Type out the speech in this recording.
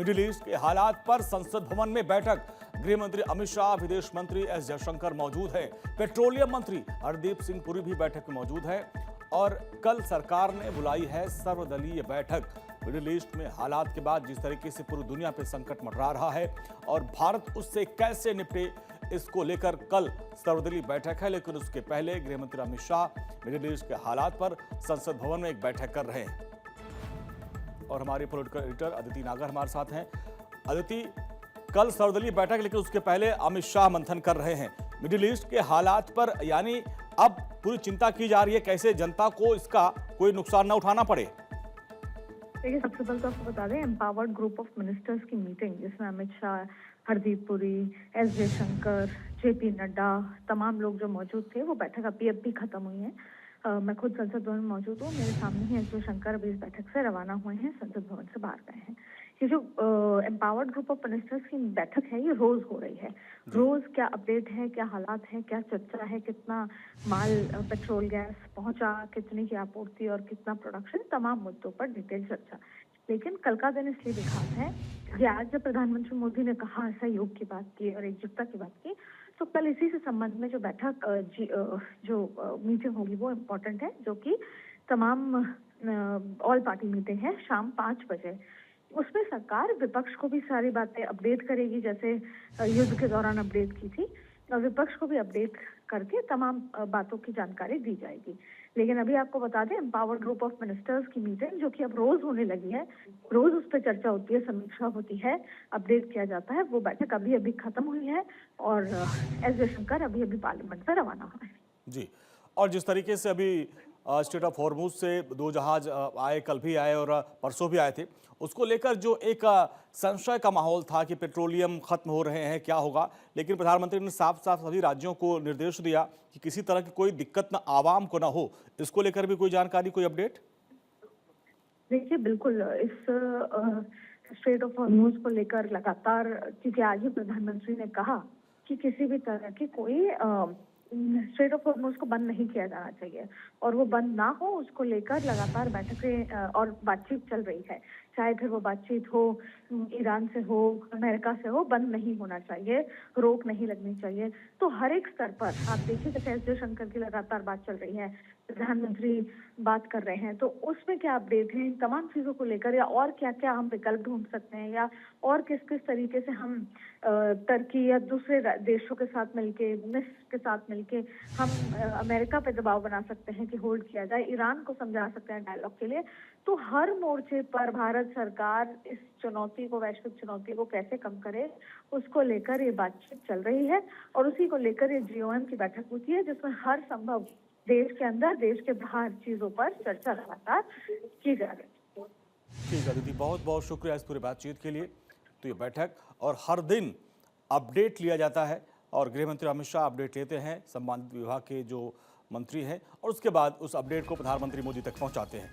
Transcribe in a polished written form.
Middle east के हालात पर संसद भवन में बैठक। गृह मंत्री अमित शाह, विदेश मंत्री एस जयशंकर मौजूद हैं। पेट्रोलियम मंत्री हरदीप सिंह पुरी भी बैठक में मौजूद है। और कल सरकार ने बुलाई है सर्वदलीय बैठक। मिडिल ईस्ट में हालात के बाद जिस तरीके से पूरी दुनिया पे संकट मंडरा रहा है और भारत उससे कैसे निपटे, इसको लेकर कल सर्वदलीय बैठक है। लेकिन उसके पहले गृह मंत्री अमित शाह मिडिल ईस्ट के हालात पर संसद भवन में एक बैठक कर रहे हैं। और हमारे पॉलिटिकल एडिटर अदिति नागर हमारे साथ हैं। अदिति, कल सर्वदलीय बैठक, लेकिन उसके पहले अमित शाह मंथन कर रहे हैं मिडिल ईस्ट के हालात पर। यानी अब पूरी चिंता की जा रही है कैसे जनता को इसका कोई नुकसान न उठाना पड़े। देखिए, सबसे पहले तो आपको बता दें, एम्पावर्ड ग्रुप ऑफ मिनिस्टर्स की मीटिंग जिसमें अमित शाह, हरदीप पुरी, एस जयशंकर, जेपी नड्डा, तमाम लोग जो मौजूद थे, वो बैठक अभी खत्म हुई है। मैं खुद संसद भवन में मौजूद हूँ। मेरे सामने ही एस जयशंकर अभी इस बैठक से रवाना हुए हैं, संसद भवन से बाहर गए हैं। ये जो एम्पावर्ड ग्रुप ऑफ मिनिस्टर्स की बैठक है, ये रोज हो रही है। रोज क्या अपडेट है, क्या हालात है, क्या चर्चा है, कितना माल पेट्रोल गैस पहुंचा, कितने की आपूर्ति और कितना प्रोडक्शन, तमाम मुद्दों पर डिटेल चर्चा। लेकिन कल का दिन इसलिए भी खास है कि आज जब प्रधानमंत्री मोदी ने कहा सहयोग की बात की और एकजुटता की बात की, तो कल इसी से संबंध में जो बैठक जो मीटिंग होगी वो इम्पोर्टेंट है, जो कि तमाम ऑल पार्टी मीटिंग है शाम 5 बजे। उसमें सरकार विपक्ष को भी सारी बातें अपडेट करेगी, जैसे युद्ध के दौरान अपडेट की थी, और विपक्ष को भी अपडेट करके तमाम बातों की जानकारी दी जाएगी। लेकिन अभी आपको बता दें, एम्पावर्ड ग्रुप ऑफ मिनिस्टर्स की मीटिंग जो कि अब रोज होने लगी है, रोज उस पर चर्चा होती है, समीक्षा होती है, अपडेट किया जाता है, वो बैठक अभी खत्म हुई है और एस जयशंकर अभी पार्लियामेंट से रवाना हुए हैं। जी, और जिस तरीके से अभी स्ट्रेट ऑफ हॉर्मुज से 2 जहाज आए, कल भी आए और परसों भी आए थे, उसको लेकर जो एक संशय का माहौल था कि पेट्रोलियम खत्म हो रहे हैं, क्या होगा। लेकिन प्रधानमंत्री ने साफ साफ सभी राज्यों को निर्देश दिया कि किसी तरह की कोई दिक्कत ना आवाम को ना हो। इसको लेकर भी कोई जानकारी, कोई अपडेट? देखिए, बिल्कुल इस स्ट्रेट ऑफ हॉर्मुज को लेकर लगातार, क्योंकि आज ही प्रधानमंत्री ने कहा कि किसी भी तरह की कोई स्ट्रेट ऑफ हॉर्मुज को बंद नहीं किया जाना चाहिए, और वो बंद ना हो उसको लेकर लगातार बैठकें और बातचीत चल रही है। चाहे फिर वो बातचीत हो ईरान से हो, अमेरिका से हो, बंद नहीं होना चाहिए, रोक नहीं लगनी चाहिए। तो हर एक स्तर पर आप देखिए, जैसे एस जयशंकर की लगातार बात चल रही है, प्रधानमंत्री बात कर रहे हैं, तो उसमें क्या अपडेट है इन तमाम चीजों को लेकर, या और क्या क्या हम विकल्प ढूंढ सकते हैं, या और किस किस तरीके से हम तुर्की या दूसरे देशों के साथ मिलके, मिस्र के साथ मिलके हम अमेरिका पे दबाव बना सकते हैं कि होल्ड किया जाए, ईरान को समझा सकते हैं डायलॉग के लिए। तो हर मोर्चे पर भारत सरकार इस चुनौती को, वैश्विक चुनौती को कैसे कम करे, उसको लेकर ये बातचीत चल रही है। और उसी को लेकर ये GOM की बैठक होती है, जिसमें हर संभव देश के अंदर, देश के बाहर चीजों पर चर्चा लगातार की जा रही है। ठीक है दीदी, बहुत बहुत शुक्रिया इस पूरी बातचीत के लिए। तो ये बैठक और हर दिन अपडेट लिया जाता है और गृह मंत्री अमित शाह अपडेट लेते हैं, संबंधित विभाग के जो मंत्री हैं, और उसके बाद उस अपडेट को प्रधानमंत्री मोदी तक पहुंचाते हैं।